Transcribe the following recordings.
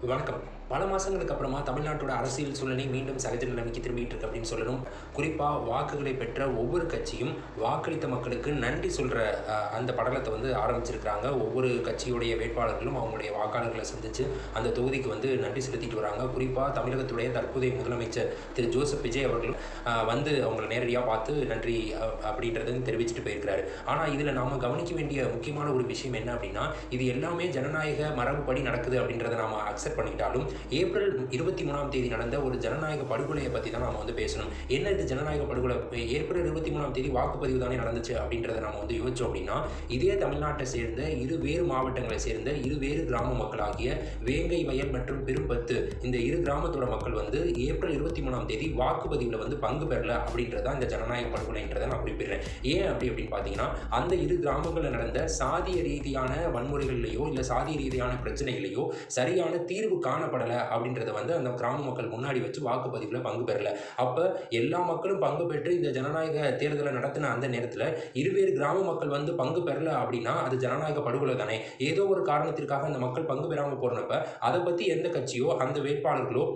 வணக்கம். பல மாசங்களுக்கு அப்புறமா தமிழ்நாட்டோட அரசியல் சூழ்நிலை மீண்டும் சகஜ நிலைமைக்கு திரும்பிட்டு இருக்கு அப்படின்னு சொல்லணும். குறிப்பா வாக்குகளை பெற்ற ஒவ்வொரு கட்சியும் வாக்களித்த மக்களுக்கு நன்றி சொல்ற அந்த படலத்த ஆரம்பிச்சிருக்காங்க. ஒவ்வொரு கட்சியுடைய வேட்பாளர்களும் அவங்களுடைய வாக்காளர்கள சந்திச்சு அந்த தொகுதிக்கு நன்றி செலுத்திட்டு வராங்க. குறிப்பா தமிழகத்துடைய தற்போதைய முதலமைச்சர் திரு ஜோசப் விஜய் அவர்களும் அவங்கள நேரடியா பார்த்து நன்றி அப்படின்றத தெரிவிச்சுட்டு போயிருக்கிறாரு. ஆனா இதுல நாம கவனிக்க வேண்டிய முக்கியமான ஒரு விஷயம் என்ன அப்படின்னா, இது எல்லாமே ஜனநாயக மரபுப்படி நடக்குது அப்படின்றத நாம அக்செப்ட் பண்ணிக்கிட்டாலும், ஏப்ரல் 23ஆம் தேதி நடந்த ஒரு ஜனநாயக படுகொலையை பத்தி தான் நாம பேசணும். என்ன இது ஜனநாயக படுகொலை? ஏப்ரல் 23ஆம் தேதி வாக்குப்பதிவு தானே நடந்துச்சு அப்படின்றத நாம யோசிச்சோம் அப்படின்னா, இதே தமிழ்நாட்டை சேர்ந்த வேறு மாவட்டங்களை சேர்ந்த வேறு கிராம மக்களாகிய வேங்கை வயல் மற்றும் பெரும்பத்து இந்த கிராமத்தோட மக்கள் ஏப்ரல் 23ஆம் தேதி வாக்குப்பதிவில் பங்கு பெறல அப்படின்றத இந்த ஜனநாயக படுகொலைன்றதை நான் குறிப்பிடுறேன். ஏன் அப்படின்னு பார்த்தீங்கன்னா, அந்த கிராமங்களில் நடந்த சாதிய ரீதியான வன்முறைகள்லையோ இல்லை சாதிய ரீதியான பிரச்சனைகளையோ சரியான தீர்வு காணப்படலை அப்படின்றத அந்த கிராம மக்கள் முன்னாடி வச்சு வாக்குப்பதிவில் பங்கு பெறல. அப்போ எல்லா மக்களும் பங்கு பெற்று இந்த ஜனநாயக தேர்தலை நடத்தின அந்த நேரத்தில் இருவேறு கிராம மக்கள் பங்கு பெறல அப்படின்னா அது ஜனநாயக படுகொலை தானே. ஏதோ ஒரு காரணத்திற்காக அந்த மக்கள் பங்கு பெறாமல் போறப்ப அதை பற்றி எந்த கட்சியோ அந்த வேட்பாளர்களோ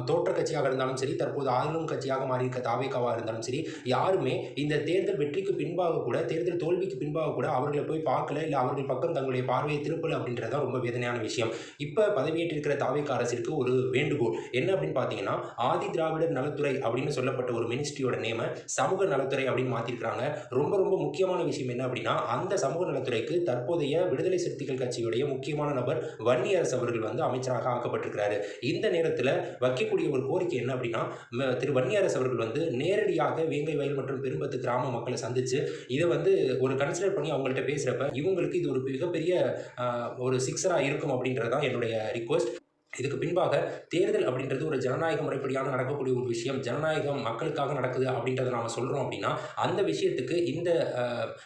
தோற்ற கட்சியாக இருந்தாலும் சரி, தற்போது ஆளும் கட்சியாக மாறியிருக்க தாவேகாவாக இருந்தாலும் சரி, யாருமே இந்த தேர்தல் வெற்றிக்கு பின்பாக கூட, தேர்தல் தோல்விக்கு பின்பாக கூட அவர்களை போய் பார்க்கல, இல்லை அவர்கள் பக்கம் தங்களுடைய பார்வையை திருப்பல அப்படின்றத ரொம்ப வேதனையான விஷயம். இப்போ பதவியேற்றிருக்கிற தாவேகா அரசிற்கு ஒரு வேண்டுகோள் என்ன அப்படின்னு பார்த்தீங்கன்னா, ஆதி திராவிடர் நலத்துறை அப்படின்னு சொல்லப்பட்ட ஒரு மினிஸ்ட்ரியோட நேம சமூக நலத்துறை அப்படின்னு மாற்றிருக்கிறாங்க. ரொம்ப ரொம்ப முக்கியமான விஷயம் என்ன அப்படின்னா, அந்த சமூக நலத்துறைக்கு தற்போதைய விடுதலை சிறுத்தைகள் கட்சியுடைய முக்கியமான நபர் வன்னியரசு அவர்கள் அமைச்சராக ஆக்கப்பட்டிருக்கிறாரு. இந்த நேரத்தில் வைக்கக்கூடிய ஒரு கோரிக்கை என்ன அப்படின்னா, திரு வன்னியரசு அவர்கள் நேரடியாக வேங்கை வயல் மற்றும் பெரும்பத்து கிராம மக்களை சந்திச்சு இதை ஒரு கன்சிடர் பண்ணி அவங்கள்ட்ட பேசுறப்ப இவங்களுக்கு இது ஒரு மிகப்பெரிய ஒரு சிக்ஸரா இருக்கும் அப்படின்றதான் என்னுடைய ரிக்வஸ்ட். இதுக்கு பின்பாக தேர்தல் அப்படின்றது ஒரு ஜனநாயக முறைப்படியாக நடக்கக்கூடிய ஒரு விஷயம். ஜனநாயகம் மக்களுக்காக நடக்குது அப்படின்றத நாம் சொல்கிறோம் அப்படின்னா, அந்த விஷயத்துக்கு இந்த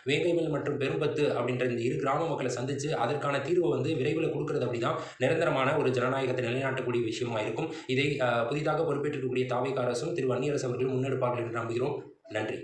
வேங்கைவயல் மற்றும் பெரும்பத்து அப்படின்ற இந்த கிராம மக்களை சந்தித்து அதற்கான தீர்வை விரைவில் கொடுக்கறது அப்படி தான் நிரந்தரமான ஒரு ஜனநாயகத்தை நிலைநாட்டக்கூடிய விஷயமா இருக்கும். இதை புதிதாக பொறுப்பேற்றிருக்கக்கூடிய தாவேகா அரசும் திரு வன்னியரசு அவர்கள் முன்னெடுப்பார்கள் என்று நம்புகிறோம். நன்றி.